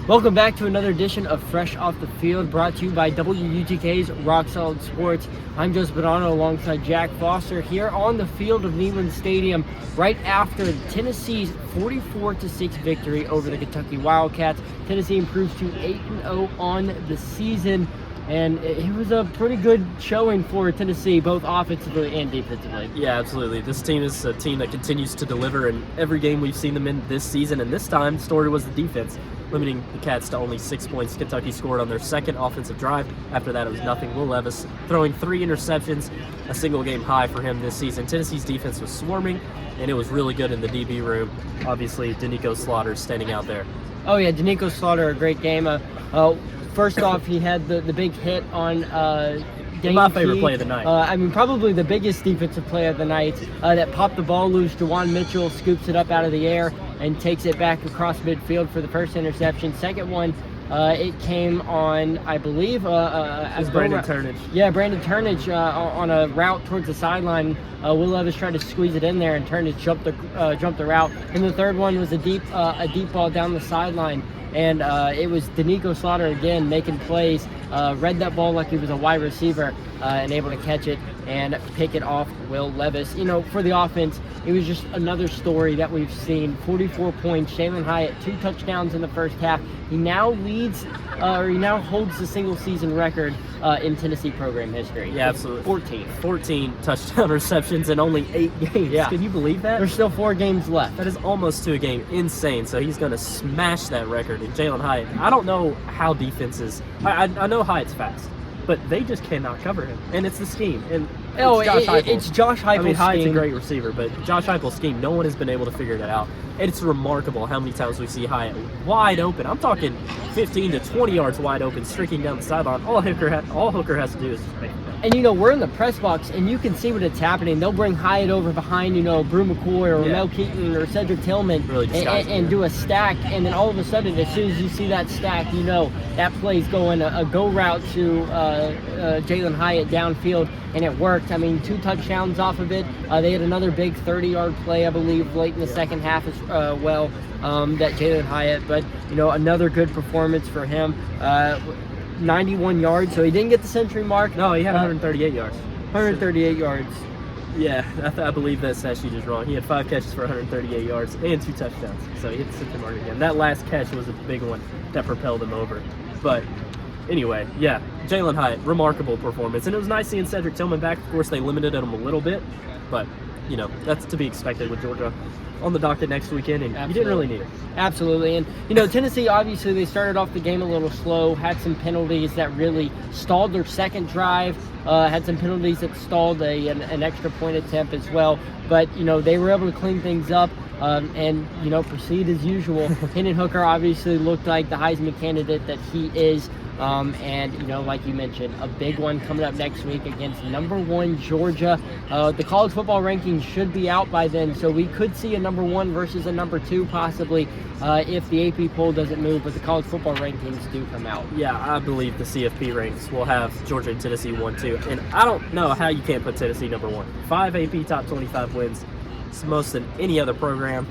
Welcome back to another edition of Fresh Off the Field, brought to you by WUGK's Rock Solid Sports. I'm Joseph Bonanno alongside Jack Foster here on the field of Neyland Stadium right after Tennessee's 44-6 victory over the Kentucky Wildcats. Tennessee improves to 8-0 on the season, and it was a pretty good showing for Tennessee, both offensively and defensively. Yeah, absolutely. This team is a team that continues to deliver in every game we've seen them in this season, and this time the story was the defense, limiting the Cats to only 6 points. Kentucky scored on their second offensive drive. After that, it was nothing. Will Levis throwing 3 interceptions, a single-game high for him this season. Tennessee's defense was swarming, and it was really good in the DB room. Obviously, Danico Slaughter standing out there. Oh, yeah, Danico Slaughter, a great game. First off, he had the big hit on My favorite play of the night. Probably the biggest defensive play of the night. That popped the ball loose. Juwan Mitchell scoops it up out of the air and takes it back across midfield for the first interception. Second one, it came on, I believe, Brandon Turnage. Yeah, Brandon Turnage on a route towards the sideline. Will Levis tried to squeeze it in there, and Turnage jumped the route. And the third one was a deep ball down the sideline. And it was Danico Slaughter again making plays, read that ball like he was a wide receiver, and able to catch it and pick it off Will Levis. You know, for the offense, it was just another story that we've seen. 44 points, Jalen Hyatt, 2 touchdowns in the first half. He now holds the single season record in Tennessee program history. Yeah, absolutely. 14 touchdown receptions in only 8 games. Yeah. Can you believe that? There's still 4 games left. That is almost to a game. Insane. So he's going to smash that record. And Jalen Hyatt, I don't know how defenses, I know Hyatt's fast, but they just cannot cover him. And it's the scheme. And it's Josh Heupel's I mean, Hyatt's scheme. a great receiver, but Josh Heupel's scheme, no one has been able to figure that out. It's remarkable how many times we see Hyatt wide open. I'm talking 15 to 20 yards wide open, streaking down the sideline. All Hooker has to do is just make it down. And, we're in the press box, and you can see what it's happening. They'll bring Hyatt over behind, Brew McCoy or Mel Keaton or Cedric Tillman really and do a stack. And then all of a sudden, as soon as you see that stack, that play's going a go route to Jalen Hyatt downfield, and it worked. I mean, 2 touchdowns off of it. They had another big 30-yard play, I believe, late in the second half as well, that Jalen Hyatt. But, another good performance for him. 91 yards, so he didn't get the century mark. No, he had 138 yards. 138 yards. Yeah, I believe that stat sheet is wrong. He had 5 catches for 138 yards and 2 touchdowns. So he hit the century mark again. That last catch was a big one that propelled him over. But anyway, yeah, Jalen Hyatt, remarkable performance. And it was nice seeing Cedric Tillman back. Of course, they limited him a little bit, but, that's to be expected with Georgia on the docket next weekend, and you didn't really need it. Absolutely. And, Tennessee, obviously, they started off the game a little slow, had some penalties that really stalled their second drive, had some penalties that stalled an extra point attempt as well. But, they were able to clean things up and, proceed as usual. Hendon Hooker obviously looked like the Heisman candidate that he is. And, like you mentioned, a big one coming up next week against number 1 Georgia. The college football rankings should be out by then, so we could see a number 1 versus a number 2 possibly if the AP poll doesn't move, but the college football rankings do come out. Yeah, I believe the CFP ranks will have Georgia and Tennessee 1, 2. And I don't know how you can't put Tennessee number 1. 5 AP top 25 wins. It's most than any other program.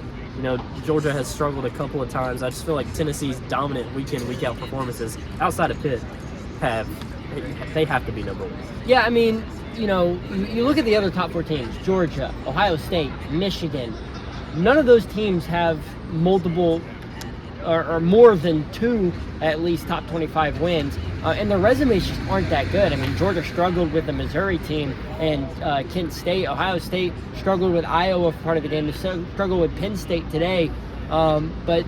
Georgia has struggled a couple of times. I just feel like Tennessee's dominant week in, week out performances outside of Pitt have to be number 1. Yeah, I mean, you look at the other top 4 teams, Georgia, Ohio State, Michigan. None of those teams have multiple or more than 2 at least top 25 wins, and their resumes just aren't that good. I mean, Georgia struggled with the Missouri team and Kent State. Ohio State struggled with Iowa for part of the game. They struggled with Penn State today. But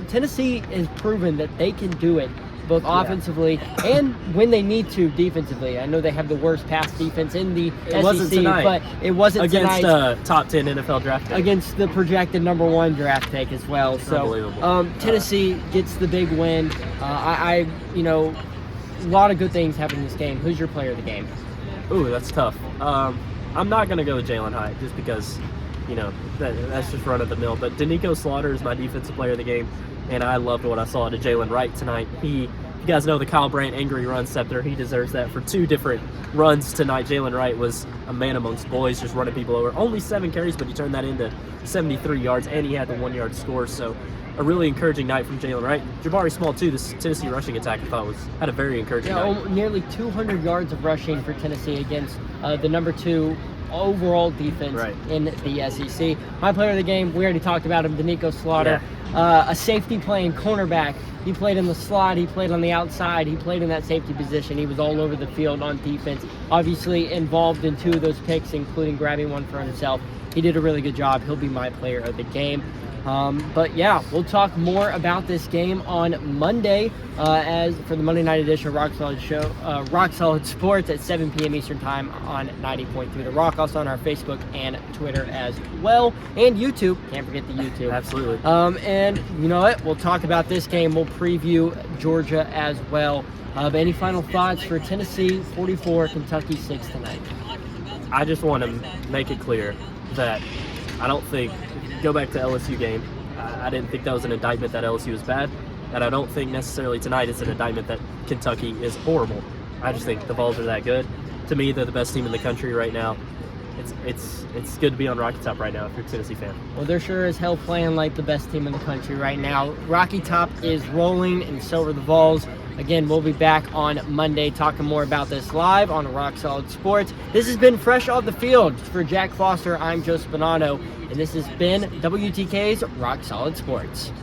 Tennessee has proven that they can do it both offensively and when they need to defensively. I know they have the worst pass defense in the SEC, wasn't tonight. But it wasn't against tonight. Top 10 NFL draft pick. Against the projected number 1 draft pick as well. So Tennessee gets the big win. A lot of good things happen in this game. Who's your player of the game? Ooh, that's tough. I'm not going to go with Jalen Hyatt just because, that's just run of the mill. But Danico Slaughter is my defensive player of the game, and I loved what I saw to Jalen Wright tonight. He guys know the Kyle Brandt angry run scepter. He deserves that for 2 different runs tonight. Jalen Wright was a man amongst boys, just running people over. Only 7 carries, but he turned that into 73 yards, and he had the 1-yard score. So a really encouraging night from Jalen Wright. Jabari Small, too, this Tennessee rushing attack, I thought had a very encouraging night. Nearly 200 yards of rushing for Tennessee against the number 2 overall defense in the SEC. My player of the game, we already talked about him, Danico Slaughter. A safety playing cornerback. He played in the slot, he played on the outside, he played in that safety position. He was all over the field on defense. Obviously involved in 2 of those picks, including grabbing one for himself. He did a really good job. He'll be my player of the game. But yeah, we'll talk more about this game on Monday as for the Monday night edition of Rock Solid Sports at 7 p.m. Eastern Time on 90.3 The Rock. Also on our Facebook and Twitter as well, and YouTube. Can't forget the YouTube. Absolutely. And you know what? We'll talk about this game. We'll preview Georgia as well. But any final thoughts for Tennessee 44, Kentucky 6 tonight? I just want to make it clear that I don't think. Go back to LSU game. I didn't think that was an indictment that LSU was bad, and I don't think necessarily tonight it's an indictment that Kentucky is horrible. I just think the Vols are that good. To me, they're the best team in the country right now. It's good to be on Rocky Top right now if you're a Tennessee fan. Well, they're sure as hell playing like the best team in the country right now. Rocky Top is rolling, and so are the Vols. Again, we'll be back on Monday talking more about this live on Rock Solid Sports. This has been Fresh Off the Field. For Jack Foster, I'm Joseph Bonanno, and this has been WTK's Rock Solid Sports.